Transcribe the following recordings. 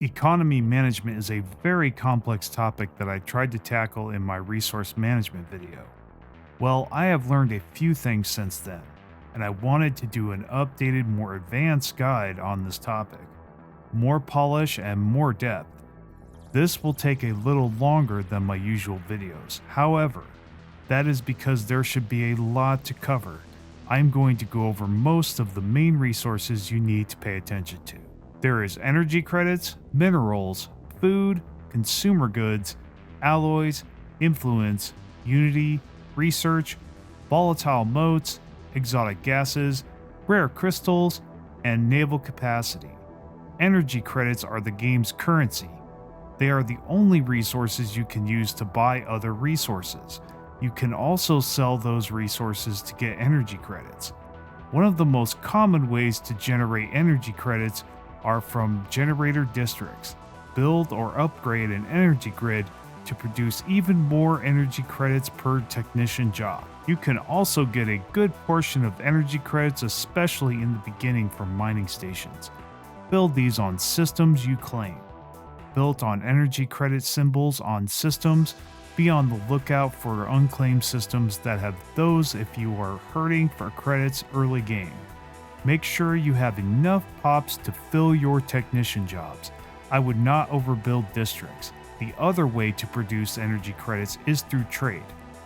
Economy management is a very complex topic that I tried to tackle in my resource management video. Well, I have learned a few things since then, and I wanted to do an updated, more advanced guide on this topic. More polish and more depth. This will take a little longer than my usual videos. However, that is because there should be a lot to cover. I'm going to go over most of the main resources you need to pay attention to. There is energy credits, minerals, food, consumer goods, alloys, influence, unity, research, volatile motes, exotic gases, rare crystals, and naval capacity. Energy credits are the game's currency. They are the only resources you can use to buy other resources. You can also sell those resources to get energy credits. One of the most common ways to generate energy credits are from generator districts. Build or upgrade an energy grid to produce even more energy credits per technician job. You can also get a good portion of energy credits, especially in the beginning from mining stations. Build these on systems you claim. Built on energy credit symbols on systems. Be on the lookout for unclaimed systems that have those if you are hurting for credits early game. Make sure you have enough pops to fill your technician jobs. I would not overbuild districts. The other way to produce energy credits is through trade.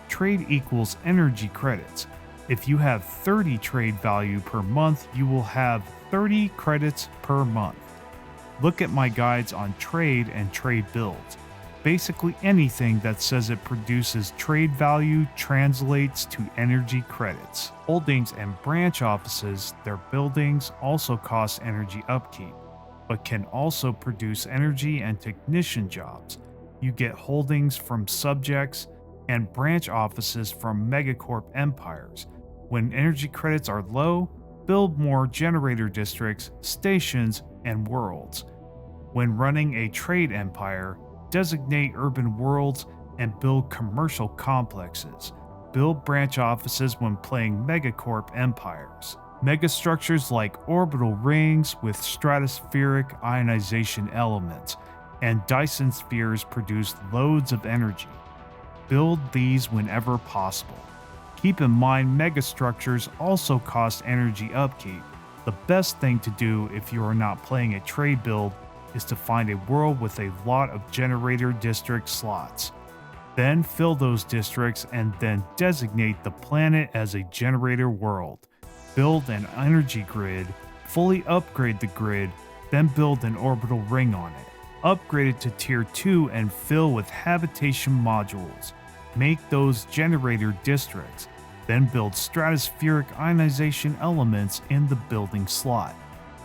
Trade equals energy credits. If you have 30 trade value per month, you will have 30 credits per month. Look at my guides on trade and trade builds. Basically anything that says it produces trade value translates to energy credits. Holdings and branch offices, their buildings, also cost energy upkeep, but can also produce energy and technician jobs. You get holdings from subjects and branch offices from megacorp empires. When energy credits are low, build more generator districts, stations, and worlds. When running a trade empire, designate urban worlds and build commercial complexes. Build branch offices when playing megacorp empires. Megastructures like orbital rings with stratospheric ionization elements and Dyson spheres produce loads of energy. Build these whenever possible. Keep in mind megastructures also cost energy upkeep. The best thing to do if you are not playing a trade build is to find a world with a lot of generator district slots. Then fill those districts and then designate the planet as a generator world. Build an energy grid, fully upgrade the grid, then build an orbital ring on it. Upgrade it to tier 2 and fill with habitation modules. Make those generator districts, then build stratospheric ionization elements in the building slot.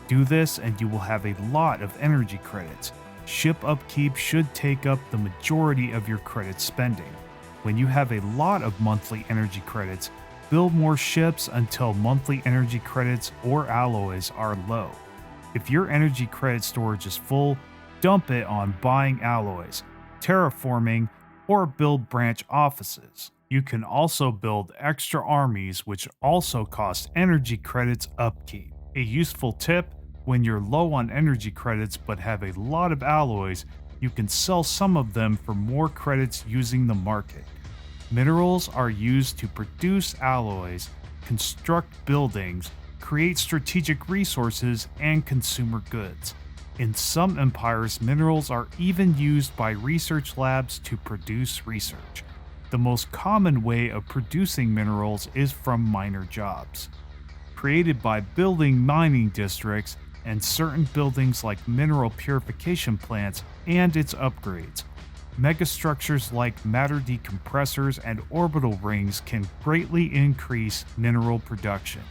Do this and you will have a lot of energy credits. Ship upkeep should take up the majority of your credit spending. When you have a lot of monthly energy credits, build more ships until monthly energy credits or alloys are low. If your energy credit storage is full, dump it on buying alloys, terraforming, or build branch offices. You can also build extra armies, which also cost energy credits upkeep. A useful tip: when you're low on energy credits but have a lot of alloys, you can sell some of them for more credits using the market. Minerals are used to produce alloys, construct buildings, create strategic resources, and consumer goods. In some empires, minerals are even used by research labs to produce research. The most common way of producing minerals is from miner jobs, created by building mining districts and certain buildings like mineral purification plants and its upgrades. Megastructures like matter decompressors and orbital rings can greatly increase mineral production.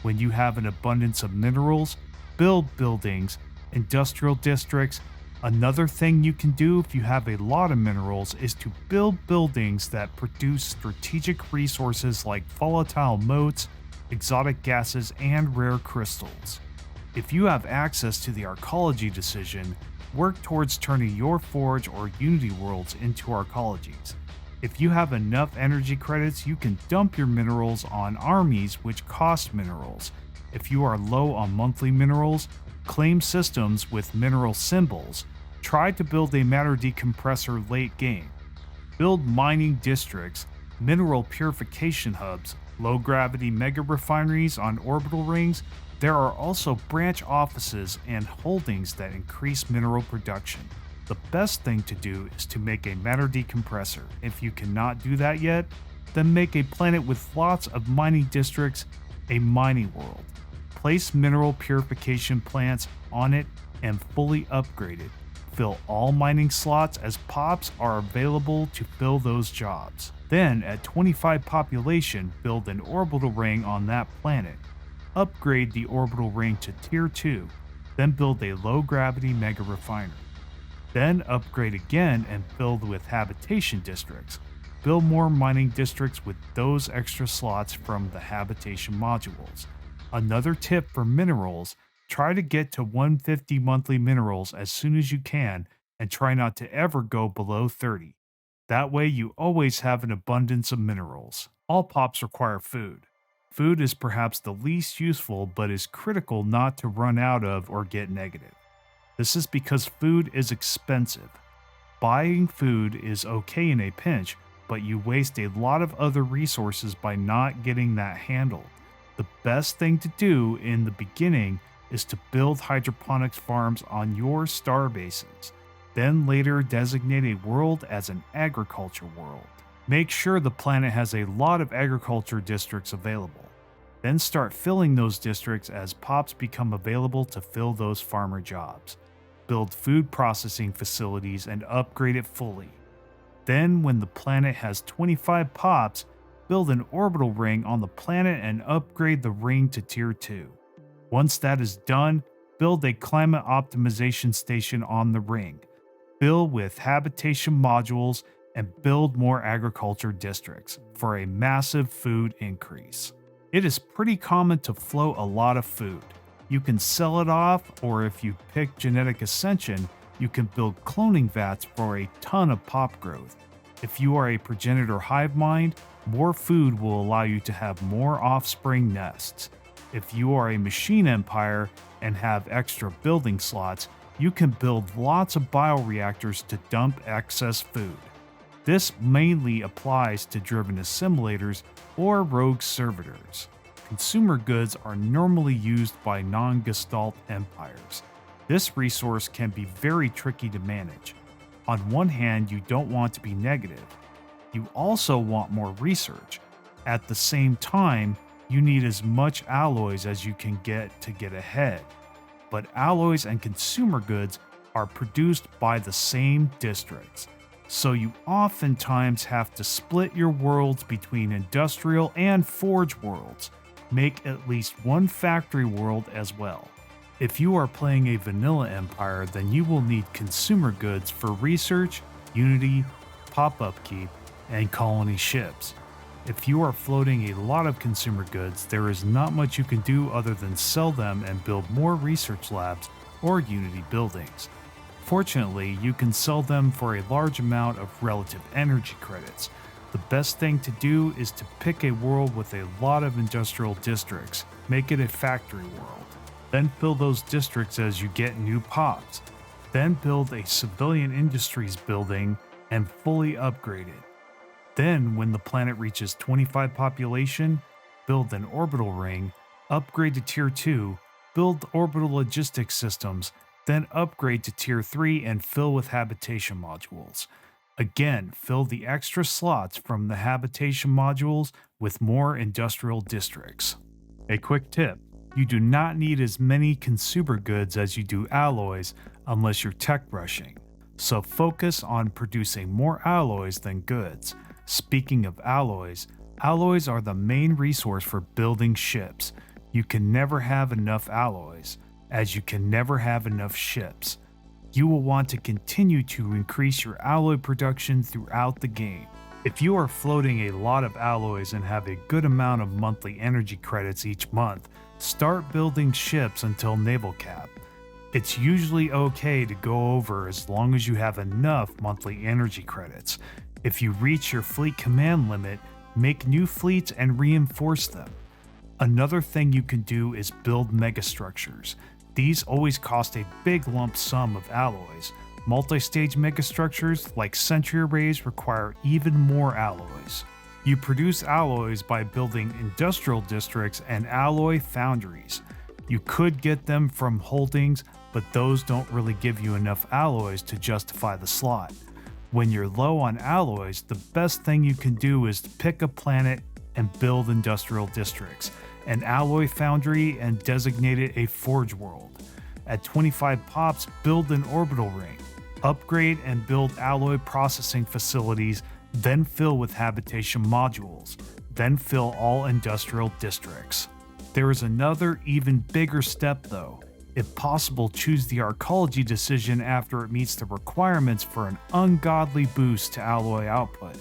When you have an abundance of minerals, build buildings, industrial districts. Another thing you can do if you have a lot of minerals is to build buildings that produce strategic resources like volatile motes, exotic gases, and rare crystals. If you have access to the arcology decision, work towards turning your Forge or Unity worlds into arcologies. If you have enough energy credits, you can dump your minerals on armies which cost minerals. If you are low on monthly minerals, claim systems with mineral symbols, try to build a matter decompressor late game, build mining districts, mineral purification hubs, low gravity mega refineries on orbital rings. There are also branch offices and holdings that increase mineral production. The best thing to do is to make a matter decompressor. If you cannot do that yet, then make a planet with lots of mining districts, a mining world. Place mineral purification plants on it and fully upgrade it. Fill all mining slots as pops are available to fill those jobs. Then, at 25 population, build an orbital ring on that planet. Upgrade the orbital ring to Tier 2, then build a low-gravity mega refinery. Then upgrade again and fill with habitation districts. Build more mining districts with those extra slots from the habitation modules. Another tip for minerals: try to get to 150 monthly minerals as soon as you can and try not to ever go below 30. That way you always have an abundance of minerals. All pops require food. Food is perhaps the least useful but is critical not to run out of or get negative. This is because food is expensive. Buying food is okay in a pinch, but you waste a lot of other resources by not getting that handled. The best thing to do in the beginning is to build hydroponics farms on your star bases, then later designate a world as an agriculture world. Make sure the planet has a lot of agriculture districts available. Then start filling those districts as pops become available to fill those farmer jobs. Build food processing facilities and upgrade it fully. Then, when the planet has 25 pops, build an orbital ring on the planet and upgrade the ring to Tier 2. Once that is done, build a climate optimization station on the ring. Fill with habitation modules and build more agriculture districts for a massive food increase. It is pretty common to float a lot of food. You can sell it off, or if you pick genetic ascension, you can build cloning vats for a ton of pop growth. If you are a progenitor hive mind, more food will allow you to have more offspring nests. If you are a machine empire and have extra building slots, you can build lots of bioreactors to dump excess food. This mainly applies to driven assimilators or rogue servitors. Consumer goods are normally used by non-Gestalt empires. This resource can be very tricky to manage. On one hand, you don't want to be negative. You also want more research. At the same time, you need as much alloys as you can get to get ahead. But alloys and consumer goods are produced by the same districts. So you oftentimes have to split your worlds between industrial and forge worlds. Make at least one factory world as well. If you are playing a vanilla empire, then you will need consumer goods for research, unity, pop upkeep, and colony ships. If you are floating a lot of consumer goods, there is not much you can do other than sell them and build more research labs or unity buildings. Fortunately, you can sell them for a large amount of relative energy credits. The best thing to do is to pick a world with a lot of industrial districts, make it a factory world. Then fill those districts as you get new pops. Then build a civilian industries building and fully upgrade it. Then, when the planet reaches 25 population, build an orbital ring, upgrade to Tier 2, build orbital logistics systems, then upgrade to Tier 3 and fill with habitation modules. Again, fill the extra slots from the habitation modules with more industrial districts. A quick tip: you do not need as many consumer goods as you do alloys unless you're tech rushing, so focus on producing more alloys than goods. Speaking of alloys, alloys are the main resource for building ships. You can never have enough alloys, as you can never have enough ships. You will want to continue to increase your alloy production throughout the game. If you are floating a lot of alloys and have a good amount of monthly energy credits each month, start building ships until naval cap. It's usually okay to go over as long as you have enough monthly energy credits. If you reach your fleet command limit, make new fleets and reinforce them. Another thing you can do is build megastructures. These always cost a big lump sum of alloys. Multi-stage megastructures like sentry arrays require even more alloys. You produce alloys by building industrial districts and alloy foundries. You could get them from holdings, but those don't really give you enough alloys to justify the slot. When you're low on alloys, the best thing you can do is to pick a planet and build industrial districts, an alloy foundry, and designate it a forge world. At 25 pops, build an orbital ring. Upgrade and build alloy processing facilities, then fill with habitation modules, then fill all industrial districts. There is another, even bigger step though. If possible, choose the arcology decision after it meets the requirements for an ungodly boost to alloy output.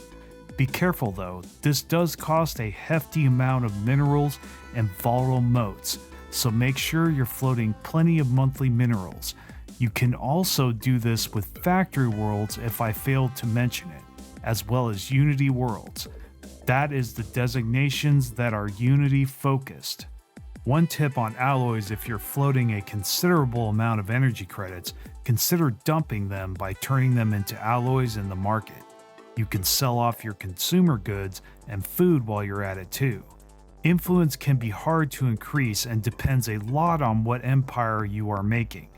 Be careful though, this does cost a hefty amount of minerals and volatile motes, so make sure you're floating plenty of monthly minerals. You can also do this with factory worlds if I failed to mention it, as well as Unity worlds. That is the designations that are Unity focused. One tip on alloys: if you're floating a considerable amount of energy credits, consider dumping them by turning them into alloys in the market. You can sell off your consumer goods and food while you're at it too. Influence can be hard to increase and depends a lot on what empire you are making.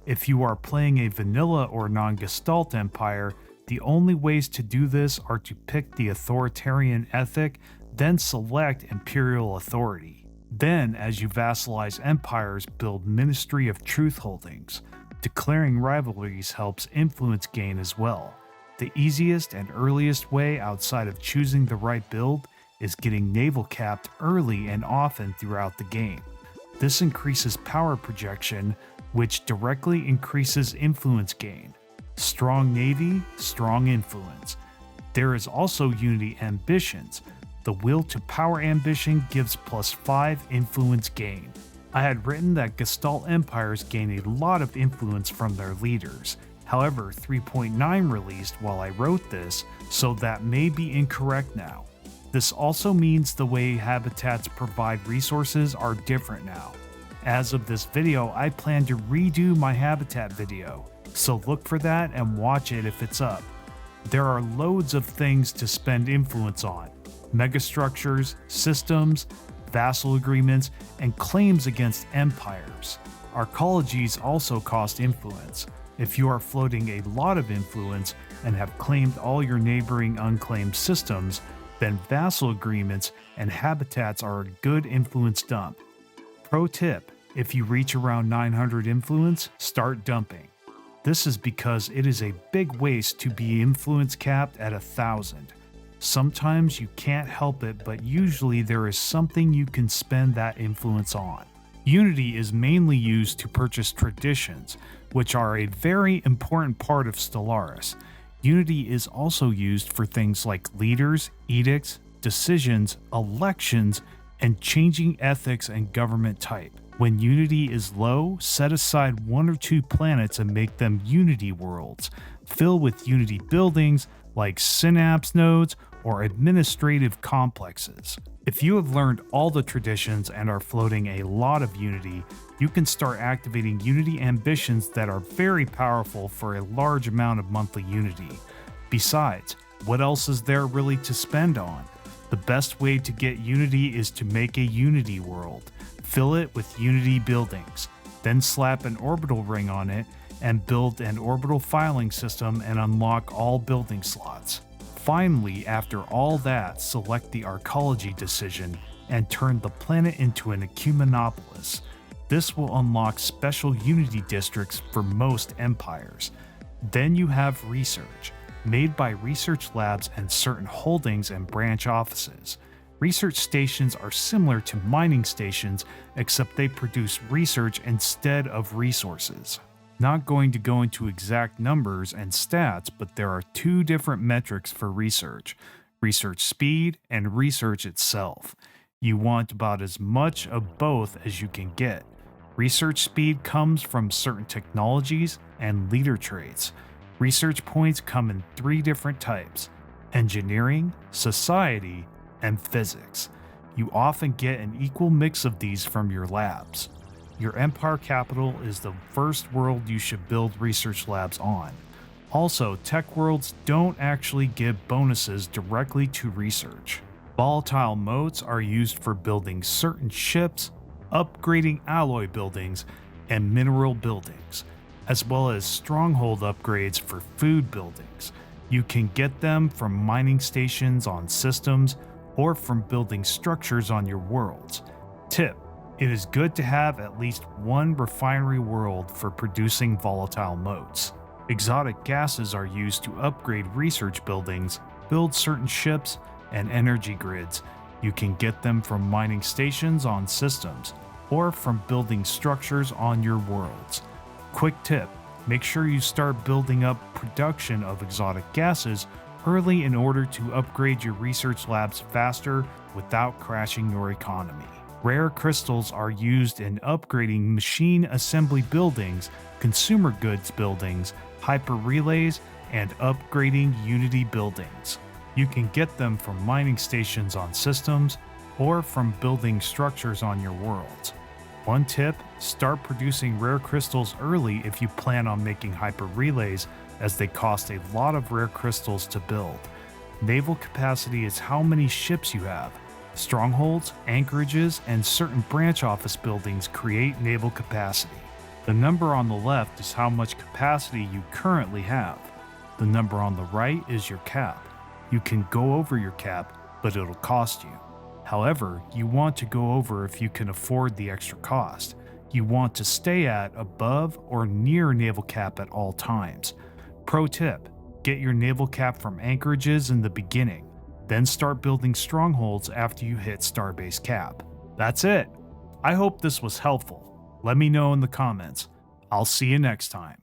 If you are playing a vanilla or non-Gestalt empire, the only ways to do this are to pick the authoritarian ethic, then select imperial authority. Then, as you vassalize empires, build Ministry of Truth holdings. Declaring rivalries helps influence gain as well. The easiest and earliest way outside of choosing the right build is getting naval capped early and often throughout the game. This increases power projection, which directly increases influence gain. Strong navy, strong influence. There is also Unity ambitions. The will to power ambition gives +5 influence gain. I had written that Gestalt empires gain a lot of influence from their leaders. However, 3.9 released while I wrote this, so that may be incorrect now. This also means the way habitats provide resources are different now. As of this video, I plan to redo my habitat video, so look for that and watch it if it's up. There are loads of things to spend influence on: megastructures, systems, vassal agreements, and claims against empires. Arcologies also cost influence. If you are floating a lot of influence and have claimed all your neighboring unclaimed systems, then vassal agreements and habitats are a good influence dump. Pro tip: if you reach around 900 influence, start dumping. This is because it is a big waste to be influence capped at 1,000. Sometimes you can't help it, but usually there is something you can spend that influence on. Unity is mainly used to purchase traditions, which are a very important part of Stellaris. Unity is also used for things like leaders, edicts, decisions, elections, and changing ethics and government type. When Unity is low, set aside 1 or 2 planets and make them Unity worlds. Fill with Unity buildings like synapse nodes or administrative complexes. If you have learned all the traditions and are floating a lot of Unity, you can start activating Unity ambitions that are very powerful for a large amount of monthly Unity. Besides, what else is there really to spend on? The best way to get Unity is to make a Unity world. Fill it with Unity buildings, then slap an orbital ring on it and build an orbital filing system and unlock all building slots. Finally, after all that, select the arcology decision and turn the planet into an ecumenopolis. This will unlock special Unity districts for most empires. Then you have research, made by research labs and certain holdings and branch offices. Research stations are similar to mining stations, except they produce research instead of resources. Not going to go into exact numbers and stats, but there are 2 different metrics for research: research speed and research itself. You want about as much of both as you can get. Research speed comes from certain technologies and leader traits. Research points come in 3 different types: engineering, society, and physics. You often get an equal mix of these from your labs. Your empire capital is the first world you should build research labs on. Also, tech worlds don't actually give bonuses directly to research. Volatile motes are used for building certain ships, upgrading alloy buildings, and mineral buildings, as well as stronghold upgrades for food buildings. You can get them from mining stations on systems or from building structures on your worlds. Tip: it is good to have at least one refinery world for producing volatile motes. Exotic gases are used to upgrade research buildings, build certain ships, and energy grids. You can get them from mining stations on systems, or from building structures on your worlds. Quick tip: make sure you start building up production of exotic gases early in order to upgrade your research labs faster without crashing your economy. Rare crystals are used in upgrading machine assembly buildings, consumer goods buildings, hyper relays, and upgrading Unity buildings. You can get them from mining stations on systems or from building structures on your worlds. One tip: start producing rare crystals early if you plan on making hyper relays, as they cost a lot of rare crystals to build. Naval capacity is how many ships you have. Strongholds, anchorages, and certain branch office buildings create naval capacity. The number on the left is how much capacity you currently have. The number on the right is your cap. You can go over your cap, but it'll cost you. However, you want to go over if you can afford the extra cost. You want to stay at above or near naval cap at all times. Pro tip: get your naval cap from anchorages in the beginning, then start building strongholds after you hit starbase cap. That's it. I hope this was helpful. Let me know in the comments. I'll see you next time.